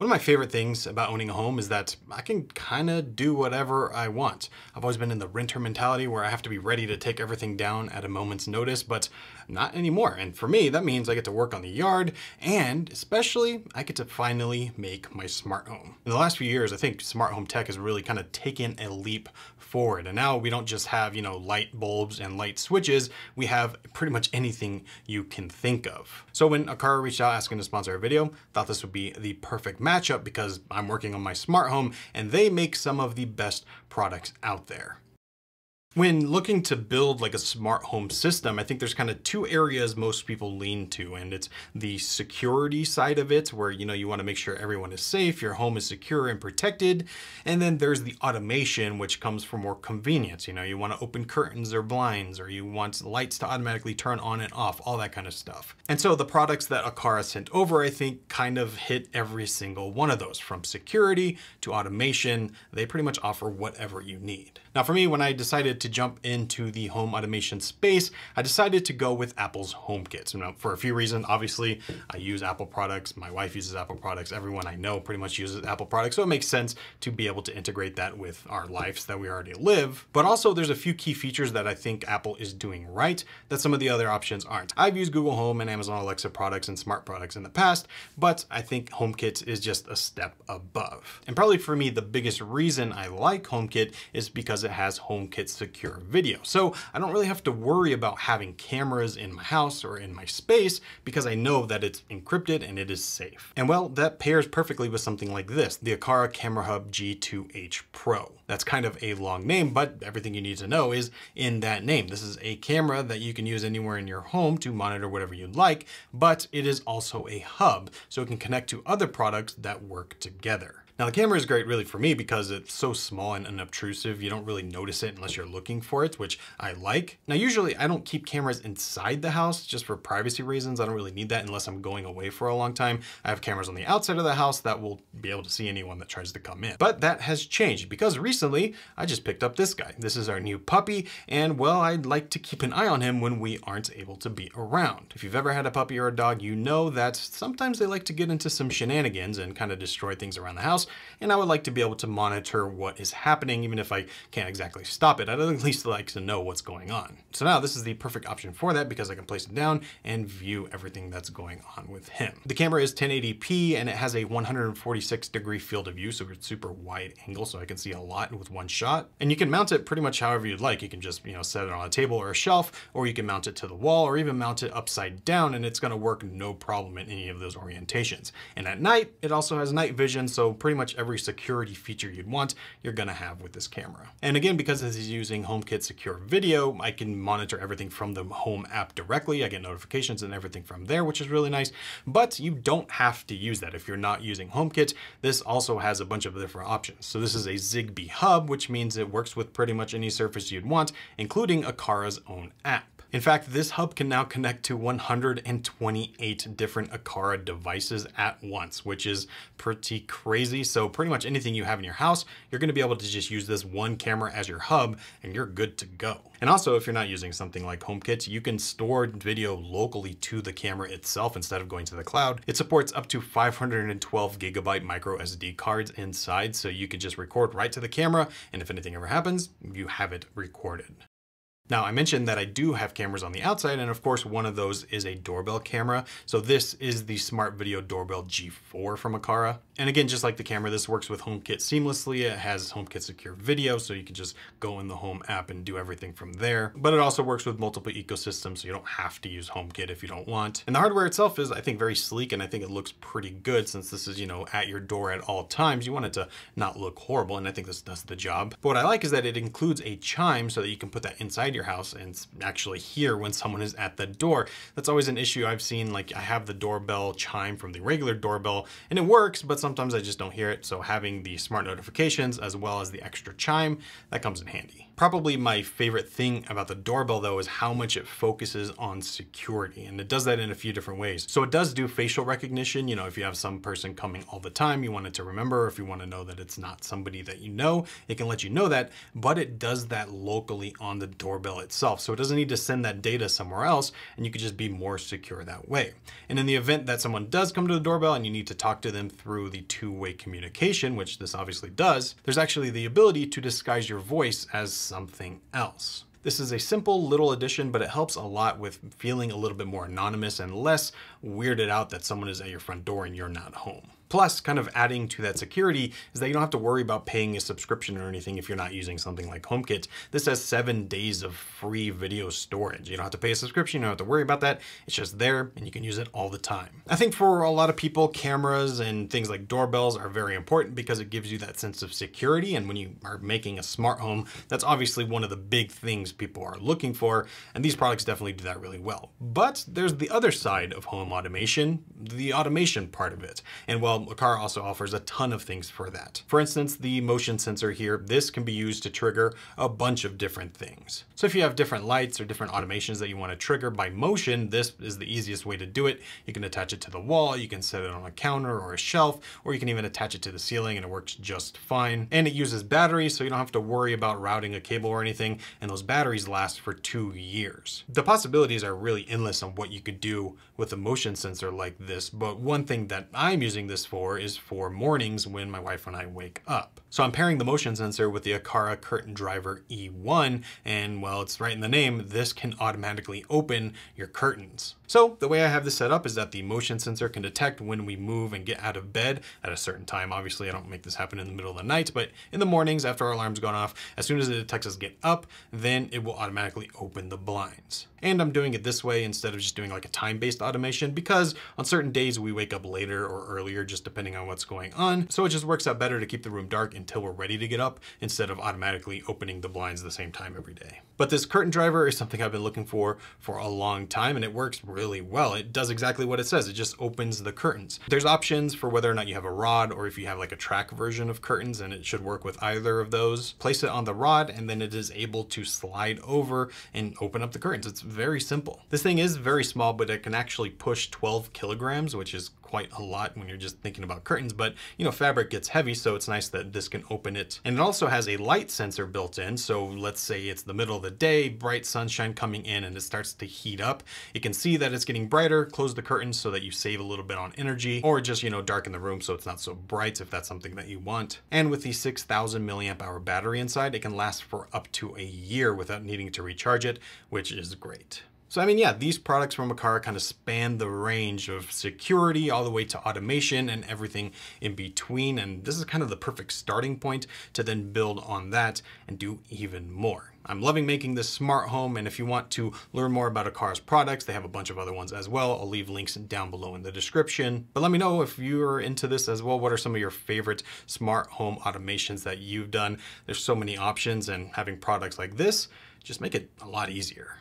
One of my favorite things about owning a home is that I can kind of do whatever I want. I've always been in the renter mentality where I have to be ready to take everything down at a moment's notice, but not anymore. And for me, that means I get to work on the yard, and especially I get to finally make my smart home. In the last few years, I think smart home tech has really kind of taken a leap forward. And now we don't just have, light bulbs and light switches. We have pretty much anything you can think of. So when Aqara reached out asking to sponsor a video, thought this would be the perfect matchup because I'm working on my smart home and they make some of the best products out there. When looking to build like a smart home system, I think there's kind of two areas most people lean to, and it's the security side of it, where you want to make sure everyone is safe, your home is secure and protected. And then there's the automation, which comes for more convenience. You want to open curtains or blinds, or you want lights to automatically turn on and off, all that kind of stuff. And so the products that Aqara sent over, I think, kind of hit every single one of those, from security to automation. They pretty much offer whatever you need. Now, for me, when I decided to jump into the home automation space, I decided to go with Apple's HomeKit. Now, for a few reasons. Obviously, I use Apple products. My wife uses Apple products. Everyone I know pretty much uses Apple products. So it makes sense to be able to integrate that with our lives that we already live. But also there's a few key features that I think Apple is doing right that some of the other options aren't. I've used Google Home and Amazon Alexa products and smart products in the past, but I think HomeKit is just a step above. And probably for me, the biggest reason I like HomeKit is because it has HomeKit secure video. So I don't really have to worry about having cameras in my house or in my space because I know that it's encrypted and it is safe. And well, that pairs perfectly with something like this, the Aqara Camera Hub G2H Pro. That's kind of a long name, but everything you need to know is in that name. This is a camera that you can use anywhere in your home to monitor whatever you'd like, but it is also a hub, so it can connect to other products that work together. Now, the camera is great really for me because it's so small and unobtrusive. You don't really notice it unless you're looking for it, which I like. Now, usually I don't keep cameras inside the house just for privacy reasons. I don't really need that unless I'm going away for a long time. I have cameras on the outside of the house that will be able to see anyone that tries to come in. But that has changed because recently I just picked up this guy. This is our new puppy, and well, I'd like to keep an eye on him when we aren't able to be around. If you've ever had a puppy or a dog, you know that sometimes they like to get into some shenanigans and kind of destroy things around the house. And I would like to be able to monitor what is happening, even if I can't exactly stop it. I'd at least like to know what's going on. So now this is the perfect option for that because I can place it down and view everything that's going on with him. The camera is 1080p and it has a 146-degree field of view, so it's super wide angle, so I can see a lot with one shot. And you can mount it pretty much however you'd like. You can just, set it on a table or a shelf, or you can mount it to the wall, or even mount it upside down, and it's gonna work no problem in any of those orientations. And at night, it also has night vision, so pretty much every security feature you'd want, you're gonna have with this camera. And again, because this is using HomeKit secure video, I can monitor everything from the Home app directly. I get notifications and everything from there, which is really nice. But you don't have to use that if you're not using HomeKit. This also has a bunch of different options. So this is a Zigbee hub, which means it works with pretty much any surface you'd want, including Aqara's own app. In fact, this hub can now connect to 128 different Aqara devices at once, which is pretty crazy. So pretty much anything you have in your house, you're gonna be able to just use this one camera as your hub and you're good to go. And also, if you're not using something like HomeKit, you can store video locally to the camera itself instead of going to the cloud. It supports up to 512 gigabyte micro SD cards inside, so you can just record right to the camera, and if anything ever happens, you have it recorded. Now, I mentioned that I do have cameras on the outside, and of course, one of those is a doorbell camera. So this is the Smart Video Doorbell G4 from Aqara. And again, just like the camera, this works with HomeKit seamlessly. It has HomeKit secure video, so you can just go in the Home app and do everything from there. But it also works with multiple ecosystems, so you don't have to use HomeKit if you don't want. And the hardware itself is, I think, very sleek, and I think it looks pretty good since this is, at your door at all times. You want it to not look horrible, and I think this does the job. But what I like is that it includes a chime so that you can put that inside your house and actually hear when someone is at the door. That's always an issue I've seen. Like, I have the doorbell chime from the regular doorbell and it works, but sometimes I just don't hear it. So having the smart notifications as well as the extra chime, that comes in handy. Probably my favorite thing about the doorbell though is how much it focuses on security, and it does that in a few different ways. So it does do facial recognition. You know, if you have some person coming all the time, you want it to remember, if you want to know that it's not somebody that you know, it can let you know that, but it does that locally on the doorbell itself. So it doesn't need to send that data somewhere else, and you could just be more secure that way. And in the event that someone does come to the doorbell and you need to talk to them through the two-way communication, which this obviously does, there's actually the ability to disguise your voice as something else. This is a simple little addition, but it helps a lot with feeling a little bit more anonymous and less weirded out that someone is at your front door and you're not home. Plus, kind of adding to that security is that you don't have to worry about paying a subscription or anything if you're not using something like HomeKit. This has 7 days of free video storage. You don't have to pay a subscription, you don't have to worry about that. It's just there and you can use it all the time. I think for a lot of people, cameras and things like doorbells are very important because it gives you that sense of security. And when you are making a smart home, that's obviously one of the big things people are looking for. And these products definitely do that really well. But there's the other side of home automation, the automation part of it. And while Aqara also offers a ton of things for that. For instance, the motion sensor here, this can be used to trigger a bunch of different things. So if you have different lights or different automations that you want to trigger by motion, this is the easiest way to do it. You can attach it to the wall, you can set it on a counter or a shelf, or you can even attach it to the ceiling and it works just fine. And it uses batteries, so you don't have to worry about routing a cable or anything, and those batteries last for 2 years. The possibilities are really endless on what you could do with a motion sensor like this, but one thing that I'm using this for is for mornings when my wife and I wake up. So I'm pairing the motion sensor with the Aqara Curtain Driver E1, and well, it's right in the name, this can automatically open your curtains. So the way I have this set up is that the motion sensor can detect when we move and get out of bed at a certain time. Obviously, I don't make this happen in the middle of the night, but in the mornings after our alarm's gone off, as soon as it detects us get up, then it will automatically open the blinds. And I'm doing it this way instead of just doing like a time-based automation because on certain days we wake up later or earlier, just depending on what's going on. So it just works out better to keep the room dark until we're ready to get up instead of automatically opening the blinds at the same time every day. But this curtain driver is something I've been looking for a long time, and it works really well. It does exactly what it says. It just opens the curtains. There's options for whether or not you have a rod or if you have like a track version of curtains, and it should work with either of those. Place it on the rod and then it is able to slide over and open up the curtains. It's very simple. This thing is very small, but it can actually push 12 kilograms, which is quite a lot when you're just thinking about curtains, but you know, fabric gets heavy, so it's nice that this can open it. And it also has a light sensor built in. So let's say it's the middle of the day, bright sunshine coming in and it starts to heat up. It can see that it's getting brighter, close the curtains so that you save a little bit on energy, or just, you know, darken the room so it's not so bright if that's something that you want. And with the 6,000 milliamp hour battery inside, it can last for up to a year without needing to recharge it, which is great. So I mean, yeah, these products from Aqara kind of span the range of security all the way to automation and everything in between. And this is kind of the perfect starting point to then build on that and do even more. I'm loving making this smart home, and if you want to learn more about Aqara's products, they have a bunch of other ones as well. I'll leave links down below in the description. But let me know if you're into this as well. What are some of your favorite smart home automations that you've done? There's so many options, and having products like this just make it a lot easier.